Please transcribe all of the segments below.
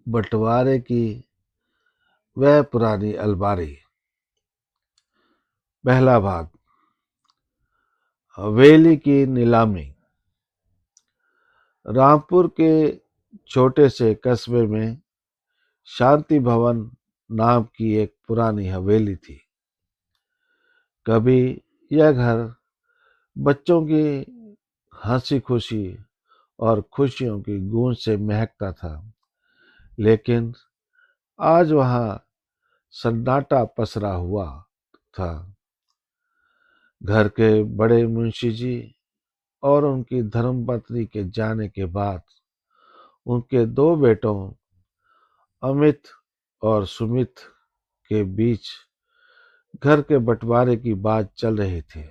बंटवारे की वह पुरानी अलमारी। पहला भाग, हवेली की नीलामी। रामपुर के छोटे से कस्बे में शांति भवन नाम की एक पुरानी हवेली थी। कभी यह घर बच्चों की हंसी खुशी और खुशियों की गूंज से महकता था, लेकिन आज वहां सन्नाटा पसरा हुआ था। घर के बड़े मुंशी जी और उनकी धर्मपत्नी के जाने के बाद उनके दो बेटों अमित और सुमित के बीच घर के बंटवारे की बात चल रही थी।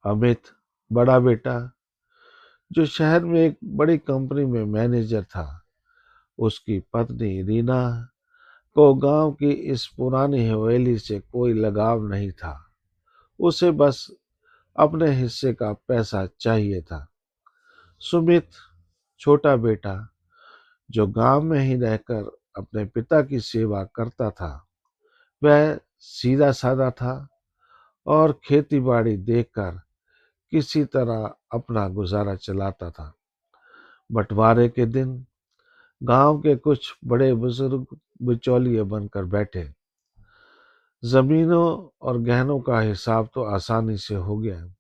अमित, बड़ा बेटा, जो शहर में एक बड़ी कंपनी में मैनेजर था, उसकी पत्नी रीना को गांव की इस पुरानी हवेली से कोई लगाव नहीं था। उसे बस अपने हिस्से का पैसा चाहिए था। सुमित, छोटा बेटा, जो गांव में ही रहकर अपने पिता की सेवा करता था, वह सीधा साधा था और खेती बाड़ी देखकर किसी तरह अपना गुजारा चलाता था। बंटवारे के दिन गांव के कुछ बड़े बुजुर्ग बिचौलिए बनकर बैठे। जमीनों और गहनों का हिसाब तो आसानी से हो गया,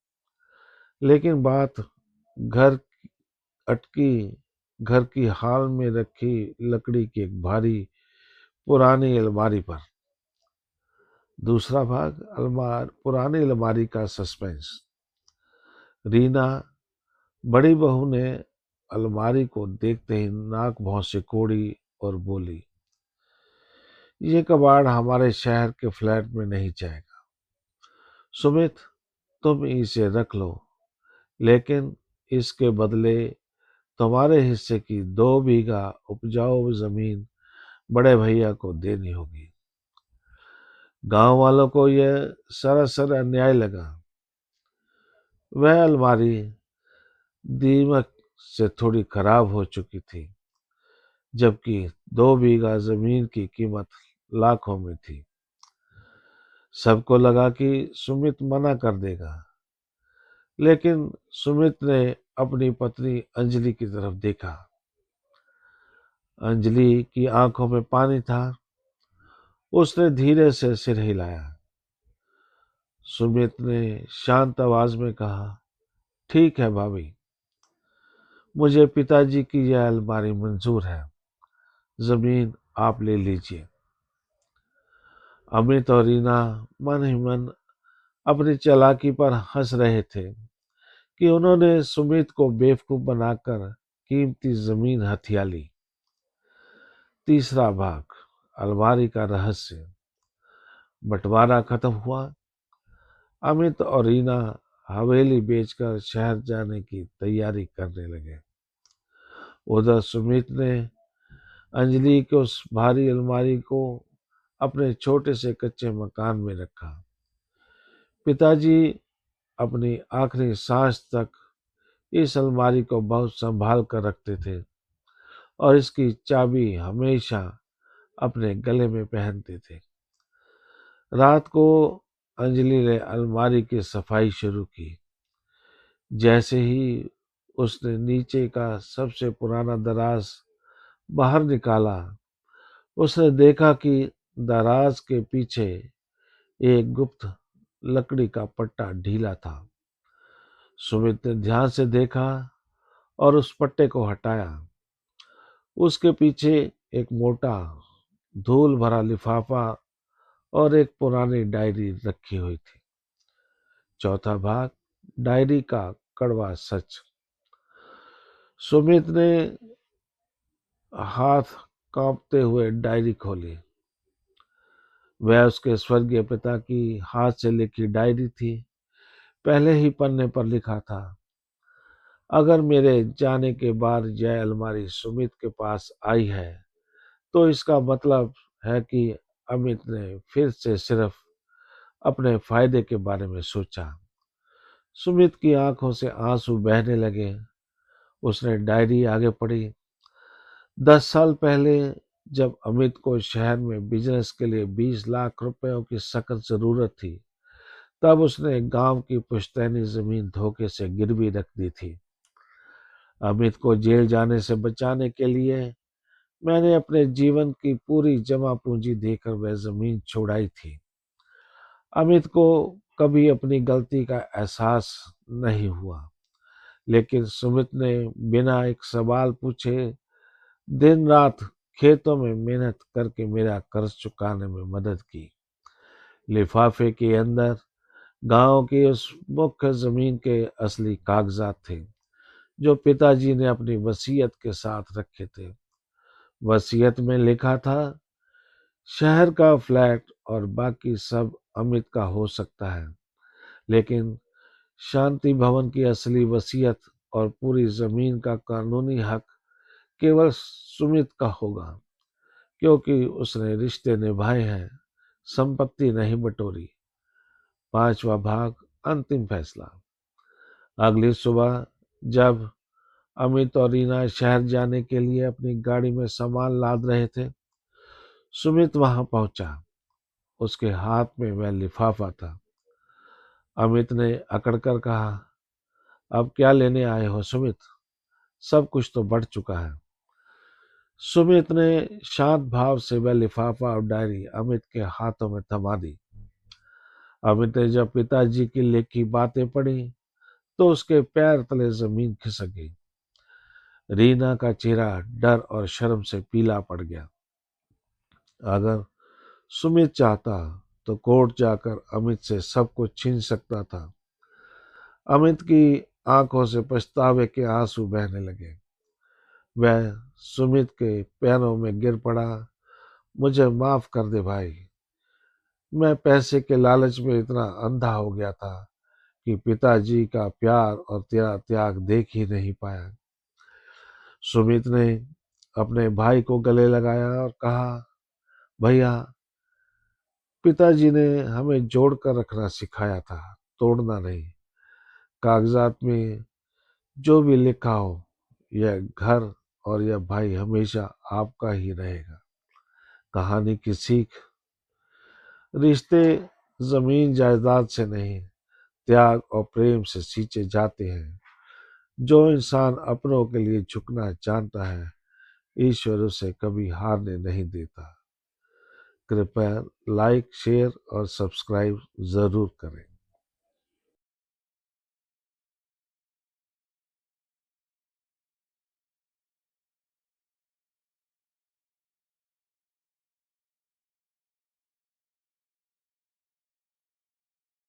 लेकिन बात घर अटकी घर की हाल में रखी लकड़ी की एक भारी पुरानी अलमारी पर। दूसरा भाग, पुरानी अलमारी का सस्पेंस। रीना, बड़ी बहू, ने अलमारी को देखते ही नाक भौं से कोड़ी और बोली, ये कबाड़ हमारे शहर के फ्लैट में नहीं जाएगा। सुमित, तुम इसे रख लो, लेकिन इसके बदले तुम्हारे हिस्से की 2 बीघा उपजाऊ जमीन बड़े भैया को देनी होगी। गांव वालों को यह सरासर अन्याय लगा। वह अलमारी दीमक से थोड़ी खराब हो चुकी थी, जबकि 2 बीघा जमीन की कीमत लाखों में थी। सबको लगा कि सुमित मना कर देगा, लेकिन सुमित ने अपनी पत्नी अंजलि की तरफ देखा। अंजलि की आंखों में पानी था। उसने धीरे से सिर हिलाया। सुमित ने शांत आवाज में कहा, ठीक है भाभी, मुझे पिताजी की यह अलमारी मंजूर है। जमीन आप ले लीजिए। अमित और रीना मन ही मन अपनी चालाकी पर हंस रहे थे कि उन्होंने सुमित को बेवकूफ बनाकर कीमती जमीन हथिया ली। तीसरा भाग, अलमारी का रहस्य। बंटवारा खत्म हुआ। अमित और रीना हवेली बेचकर शहर जाने की तैयारी करने लगे। उधर सुमित ने अंजलि के उस भारी अलमारी को अपने छोटे से कच्चे मकान में रखा। पिताजी अपनी आखिरी सांस तक इस अलमारी को बहुत संभाल कर रखते थे और इसकी चाबी हमेशा अपने गले में पहनते थे। रात को अंजलि ने अलमारी की सफाई शुरू की। जैसे ही उसने नीचे का सबसे पुराना दराज बाहर निकाला, उसने देखा कि दराज के पीछे एक गुप्त लकड़ी का पट्टा ढीला था। सुमित ने ध्यान से देखा और उस पट्टे को हटाया। उसके पीछे एक मोटा धूल भरा लिफाफा और एक पुरानी डायरी रखी हुई थी। चौथा भाग, डायरी का कड़वा सच। सुमित ने हाथ कांपते हुए डायरी खोली। वह उसके स्वर्गीय पिता की हाथ से लिखी डायरी थी। पहले ही पन्ने पर लिखा था, अगर मेरे जाने के बाद यह अलमारी सुमित के पास आई है, तो इसका मतलब है कि अमित ने फिर से सिर्फ अपने फायदे के बारे में सोचा। सुमित की आंखों से आंसू बहने लगे। उसने डायरी आगे पढ़ी। 10 साल पहले जब अमित को शहर में बिजनेस के लिए 20 लाख रुपयों की सख्त जरूरत थी, तब उसने गांव की पुश्तैनी जमीन धोखे से गिरवी रख दी थी। अमित को जेल जाने से बचाने के लिए मैंने अपने जीवन की पूरी जमा पूंजी देकर वह जमीन छुड़ाई थी। अमित को कभी अपनी गलती का एहसास नहीं हुआ, लेकिन सुमित ने बिना एक सवाल पूछे दिन रात खेतों में मेहनत करके मेरा कर्ज चुकाने में मदद की। लिफाफे के अंदर गांव की उस मुख्य जमीन के असली कागजात थे जो पिताजी ने अपनी वसीयत के साथ रखे थे। वसीयत में लिखा था, शहर का फ्लैट और बाकी सब अमित का हो सकता है, लेकिन शांति भवन की असली वसीयत और पूरी जमीन का कानूनी हक केवल सुमित का होगा, क्योंकि उसने रिश्ते निभाए हैं, संपत्ति नहीं बटोरी। 5वां भाग, अंतिम फैसला। अगली सुबह जब अमित और रीना शहर जाने के लिए अपनी गाड़ी में सामान लाद रहे थे, सुमित वहां पहुंचा। उसके हाथ में वह लिफाफा था। अमित ने अकड़कर कहा, अब क्या लेने आए हो सुमित? सब कुछ तो बढ़ चुका है। सुमित ने शांत भाव से वह लिफाफा और डायरी अमित के हाथों में थमा दी। अमित ने जब पिताजी की लिखी बातें पढ़ी तो उसके पैर तले जमीन खिसक गई। रीना का चेहरा डर और शर्म से पीला पड़ गया। अगर सुमित चाहता तो कोर्ट जाकर अमित से सब कुछ छीन सकता था। अमित की आंखों से पछतावे के आंसू बहने लगे। वह सुमित के पैरों में गिर पड़ा। मुझे माफ कर दे भाई। मैं पैसे के लालच में इतना अंधा हो गया था कि पिताजी का प्यार और तेरा त्याग देख ही नहीं पाया। सुमित ने अपने भाई को गले लगाया और कहा, भैया, पिताजी ने हमें जोड़कर रखना सिखाया था, तोड़ना नहीं। कागजात में जो भी लिखा हो, यह घर और यह भाई हमेशा आपका ही रहेगा। कहानी की सीख, रिश्ते जमीन जायदाद से नहीं, त्याग और प्रेम से सींचे जाते हैं। जो इंसान अपनों के लिए झुकना जानता है, ईश्वर उसे कभी हारने नहीं देता। कृपया लाइक, शेयर और सब्सक्राइब जरूर करें।